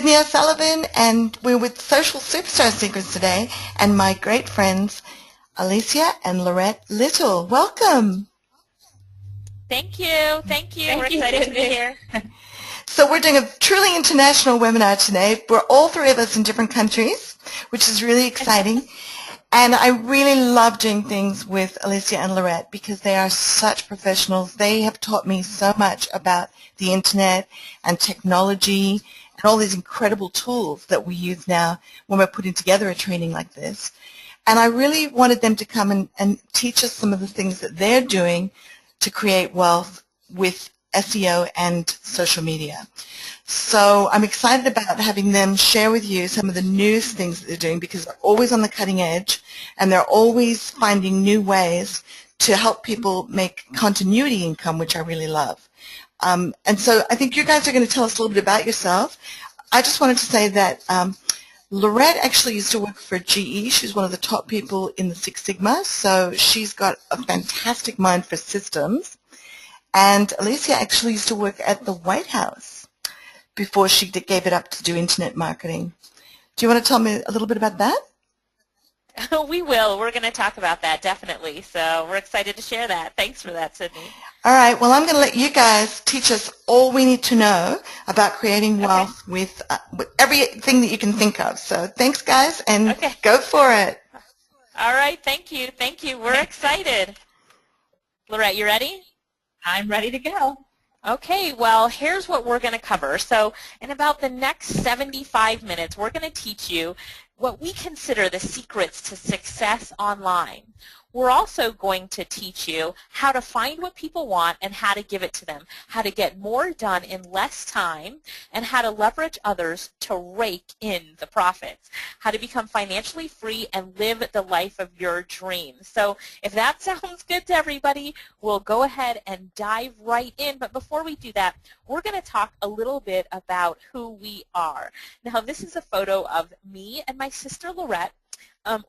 Cydney O'Sullivan, and we're with Social Superstar Secrets today, and my great friends Alicia and Lorette Lyttle. Welcome. Thank you. Thank you. We're excited to be here. So we're doing a truly international webinar today. We're all three of us in different countries, which is really exciting. And I really love doing things with Alicia and Lorette because they are such professionals. They have taught me so much about the internet and technology and all these incredible tools that we use now when we're putting together a training like this. And I really wanted them to come and teach us some of the things that they're doing to create wealth with SEO and social media. So I'm excited about having them share with you some of the newest things that they're doing because they're always on the cutting edge and they're always finding new ways to help people make continuity income, which I really love. And so I think you guys are going to tell us a little bit about yourself. I just wanted to say that Lorette actually used to work for GE. She's one of the top people in the Six Sigma, so she's got a fantastic mind for systems. And Alicia actually used to work at the White House before she gave it up to do internet marketing. Do you want to tell me a little bit about that? We will. We're going to talk about that, definitely. So we're excited to share that. Thanks for that, Cydney. All right. Well, I'm going to let you guys teach us all we need to know about creating wealth with everything that you can think of. So thanks, guys, and go for it. All right. Thank you. Thank you. We're excited. Lorette, you ready? I'm ready to go. Okay, well, here's what we're going to cover. So in about the next 75 minutes, we're going to teach you what we consider the secrets to success online. We're also going to teach you how to find what people want and how to give it to them, how to get more done in less time, and how to leverage others to rake in the profits, how to become financially free and live the life of your dreams. So if that sounds good to everybody, we'll go ahead and dive right in. But before we do that, we're going to talk a little bit about who we are. Now, this is a photo of me and my sister Lorette.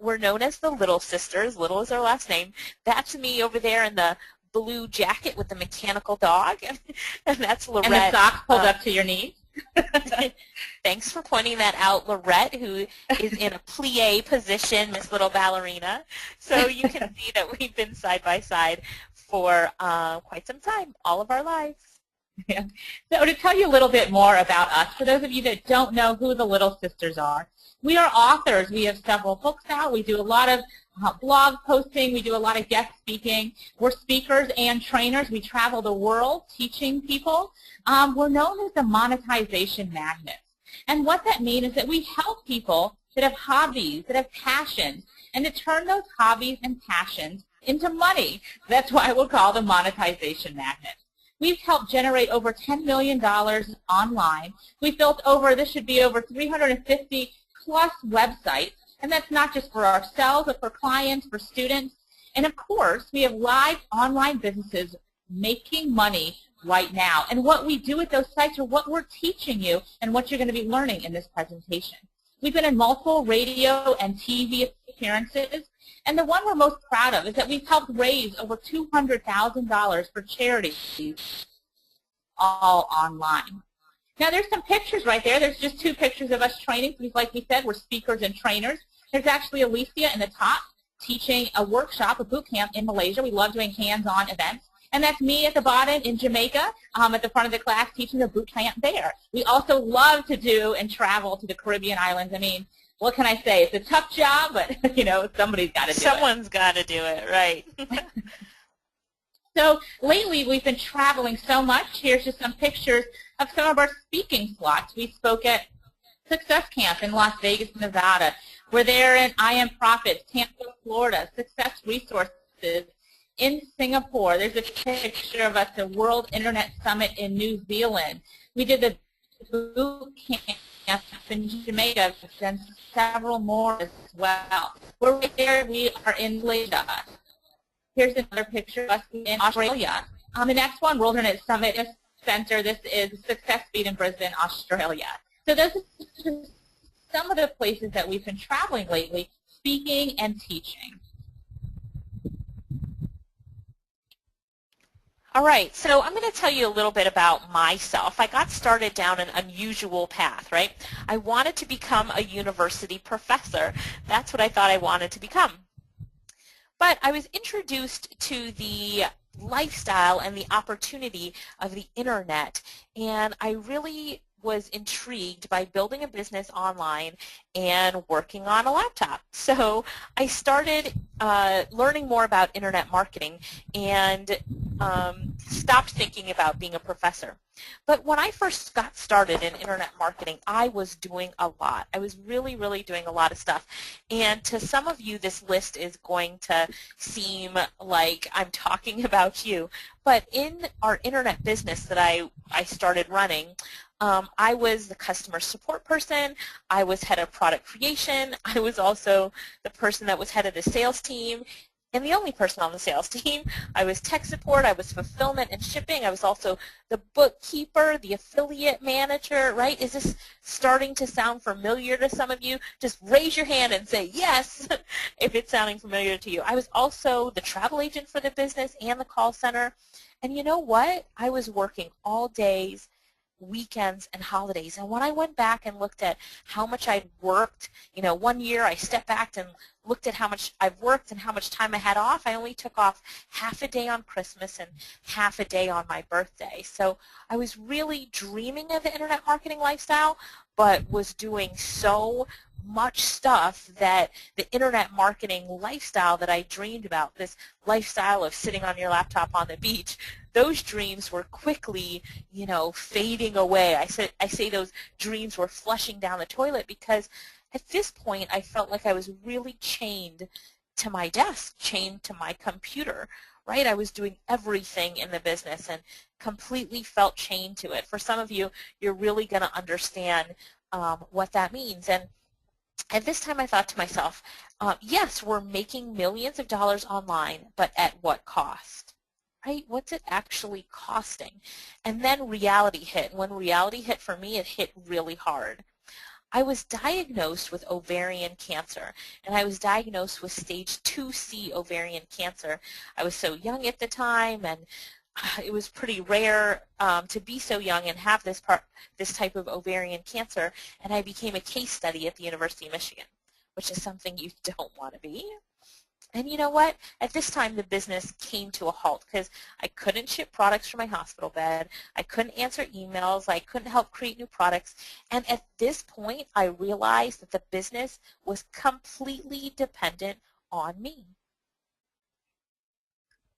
We're known as the Lyttle Sisters. Lyttle is our last name. That's me over there in the blue jacket with the mechanical dog. And that's Lorette. And the socks pulled up to your knees. Thanks for pointing that out, Lorette, who is in a plie position, Miss Little Ballerina. So you can see that we've been side by side for quite some time, all of our lives. Yeah. So to tell you a little bit more about us, for those of you that don't know who the Lyttle Sisters are, we are authors. We have several books out. We do a lot of blog posting. We do a lot of guest speaking. We're speakers and trainers. We travel the world teaching people. We're known as the monetization magnets. And what that means is that we help people that have hobbies, that have passions, and to turn those hobbies and passions into money. That's why we'll call them monetization magnets. We've helped generate over $10 million online. We've built this should be over 350 plus websites, and that's not just for ourselves, but for clients, for students. And of course, we have live online businesses making money right now. And what we do with those sites are what we're teaching you and what you're going to be learning in this presentation. We've been in multiple radio and TV appearances, and the one we're most proud of is that we've helped raise over $200,000 for charities all online. Now, there's some pictures right there. There's just two pictures of us training. Like we said, we're speakers and trainers. There's actually Alicia in the top teaching a workshop, a boot camp in Malaysia. We love doing hands-on events. And that's me at the bottom in Jamaica at the front of the class teaching a boot camp there. We also love to do and travel to the Caribbean islands. I mean, what can I say? It's a tough job, but, you know, somebody's got to do it. Someone's got to do it, right. So lately we've been traveling so much. Here's just some pictures of some of our speaking slots. We spoke at Success Camp in Las Vegas, Nevada. We're there in I Am Profits, Tampa, Florida, Success Resources in Singapore. There's a picture of us at World Internet Summit in New Zealand. We did the boot camp in Jamaica and several more as well. We're right there. We are in Malaysia. Here's another picture of us in Australia. The next one, World Internet Summit Center. This is Success Speed in Brisbane, Australia. So those are just some of the places that we've been traveling lately, speaking and teaching. All right, so I'm going to tell you a little bit about myself. I got started down an unusual path, right? I wanted to become a university professor. That's what I thought I wanted to become. But I was introduced to the lifestyle and the opportunity of the internet, and I really was intrigued by building a business online and working on a laptop. So I started learning more about internet marketing and stopped thinking about being a professor. But when I first got started in internet marketing, I was doing a lot. I was really, really doing a lot of stuff. And to some of you, this list is going to seem like I'm talking about you. But in our internet business that I started running, I was the customer support person, I was head of product creation, I was also the person that was head of the sales team, and the only person on the sales team. I was tech support, I was fulfillment and shipping, I was also the bookkeeper, the affiliate manager, right? Is this starting to sound familiar to some of you? Just raise your hand and say yes if it's sounding familiar to you. I was also the travel agent for the business and the call center. And you know what? I was working all days, weekends, and holidays. And when I went back and looked at how much I'd worked, you know, one year I stepped back and looked at how much I've worked and how much time I had off, I only took off half a day on Christmas and half a day on my birthday. So I was really dreaming of the internet marketing lifestyle, but was doing so much stuff that the internet marketing lifestyle that I dreamed about, this lifestyle of sitting on your laptop on the beach, those dreams were quickly, you know, fading away. I say those dreams were flushing down the toilet because at this point I felt like I was really chained to my desk, chained to my computer, right? I was doing everything in the business and completely felt chained to it. For some of you, you're really going to understand what that means. And at this time I thought to myself, yes, we're making millions of dollars online, but at what cost? Right? What's it actually costing? And then reality hit. When reality hit for me, it hit really hard. I was diagnosed with ovarian cancer, and I was diagnosed with stage 2C ovarian cancer. I was so young at the time, and it was pretty rare to be so young and have this type of ovarian cancer, and I became a case study at the University of Michigan, which is something you don't want to be. And you know what? At this time, the business came to a halt because I couldn't ship products from my hospital bed. I couldn't answer emails. I couldn't help create new products. And at this point, I realized that the business was completely dependent on me.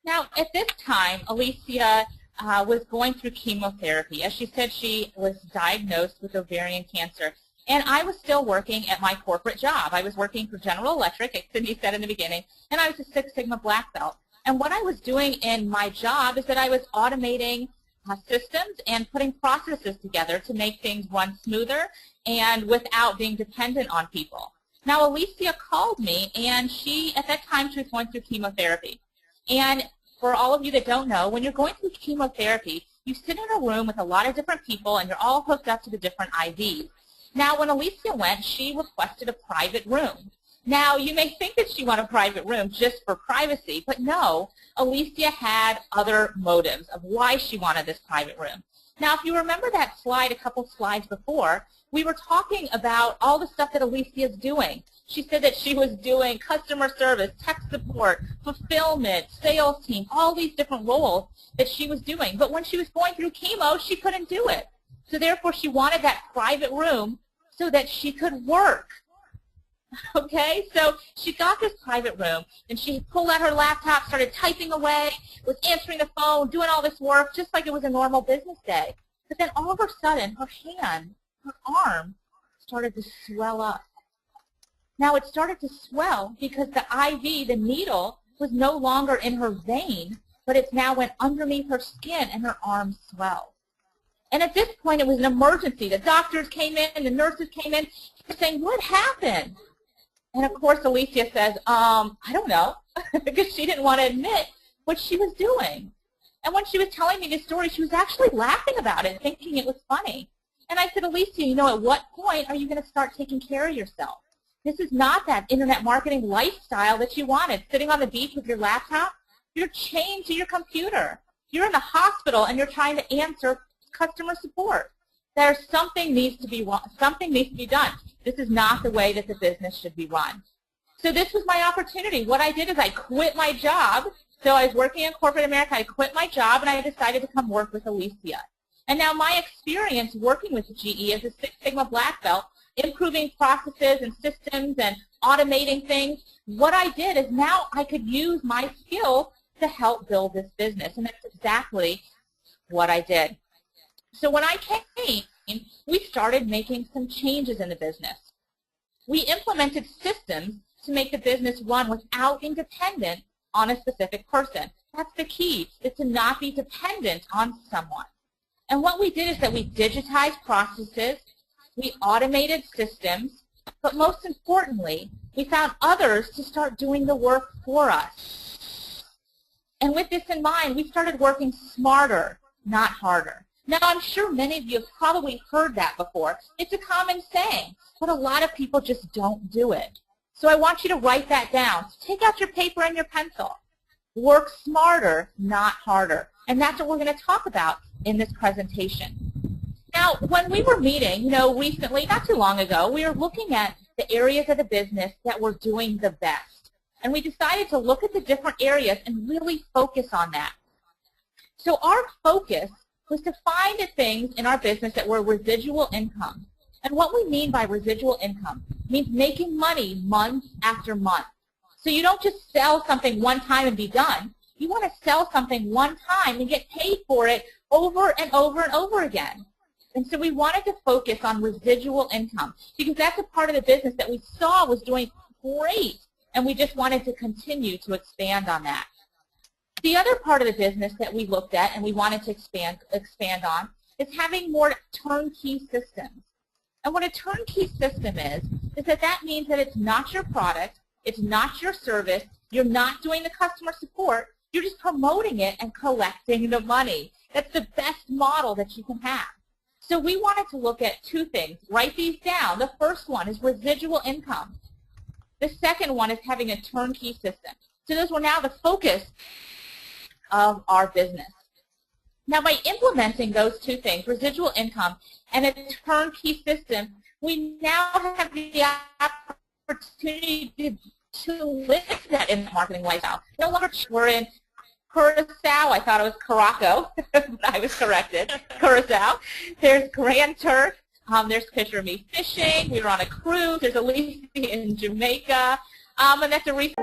Now, at this time, Alicia was going through chemotherapy. As she said, she was diagnosed with ovarian cancer. And I was still working at my corporate job. I was working for General Electric, as Cydney said in the beginning, and I was a Six Sigma black belt. And what I was doing in my job is that I was automating systems and putting processes together to make things run smoother and without being dependent on people. Now, Alicia called me, and at that time, she was going through chemotherapy. And for all of you that don't know, when you're going through chemotherapy, you sit in a room with a lot of different people, and you're all hooked up to the different IVs. Now, when Alicia went, she requested a private room. Now, you may think that she wanted a private room just for privacy, but no, Alicia had other motives of why she wanted this private room. Now, if you remember that slide a couple slides before, we were talking about all the stuff that Alicia is doing. She said that she was doing customer service, tech support, fulfillment, sales team, all these different roles that she was doing. But when she was going through chemo, she couldn't do it. So therefore, she wanted that private room so that she could work. Okay, so she got this private room, and she pulled out her laptop, started typing away, was answering the phone, doing all this work, just like it was a normal business day. But then all of a sudden, her hand, her arm, started to swell up. Now, it started to swell because the IV, the needle, was no longer in her vein, but it now went underneath her skin, and her arm swelled. And at this point, it was an emergency. The doctors came in, and the nurses came in, saying, "What happened?" And of course, Alicia says, I don't know, because she didn't want to admit what she was doing. And when she was telling me this story, she was actually laughing about it, thinking it was funny. And I said, Alicia, you know, at what point are you going to start taking care of yourself? This is not that internet marketing lifestyle that you wanted. Sitting on the beach with your laptop, you're chained to your computer. You're in the hospital and you're trying to answer customer support. There's something needs to be done. This is not the way that the business should be run. So this was my opportunity. What I did is I quit my job. So I was working in corporate America. I quit my job and I decided to come work with Alicia. And now my experience working with GE as a Six Sigma black belt, improving processes and systems and automating things, what I did is now I could use my skill to help build this business. And that's exactly what I did. So when I came, we started making some changes in the business. We implemented systems to make the business run without being dependent on a specific person. That's the key, is to not be dependent on someone. And what we did is that we digitized processes, we automated systems, but most importantly, we found others to start doing the work for us. And with this in mind, we started working smarter, not harder. Now, I'm sure many of you have probably heard that before. It's a common saying, but a lot of people just don't do it. So I want you to write that down. So take out your paper and your pencil. Work smarter, not harder. And that's what we're going to talk about in this presentation. Now, when we were meeting, recently, not too long ago, we were looking at the areas of the business that were doing the best. And we decided to look at the different areas and really focus on that. So our focus was to find the things in our business that were residual income. And what we mean by residual income means making money month after month. So you don't just sell something one time and be done. You want to sell something one time and get paid for it over and over and over again. And so we wanted to focus on residual income because that's a part of the business that we saw was doing great, and we just wanted to continue to expand on that. The other part of the business that we looked at and we wanted to expand on is having more turnkey systems. And what a turnkey system is that means that it's not your product, it's not your service, you're not doing the customer support, you're just promoting it and collecting the money. That's the best model that you can have. So we wanted to look at two things. Write these down. The first one is residual income. The second one is having a turnkey system. So those were now the focus of our business. Now, by implementing those two things, residual income and a turnkey system, we now have the opportunity to live that in the marketing lifestyle. No longer we're in Curacao. I thought it was Caraco, but I was corrected. Curacao. There's Grand Turk. There's a picture of me fishing. We were on a cruise. There's Alicia in Jamaica. And that's a recent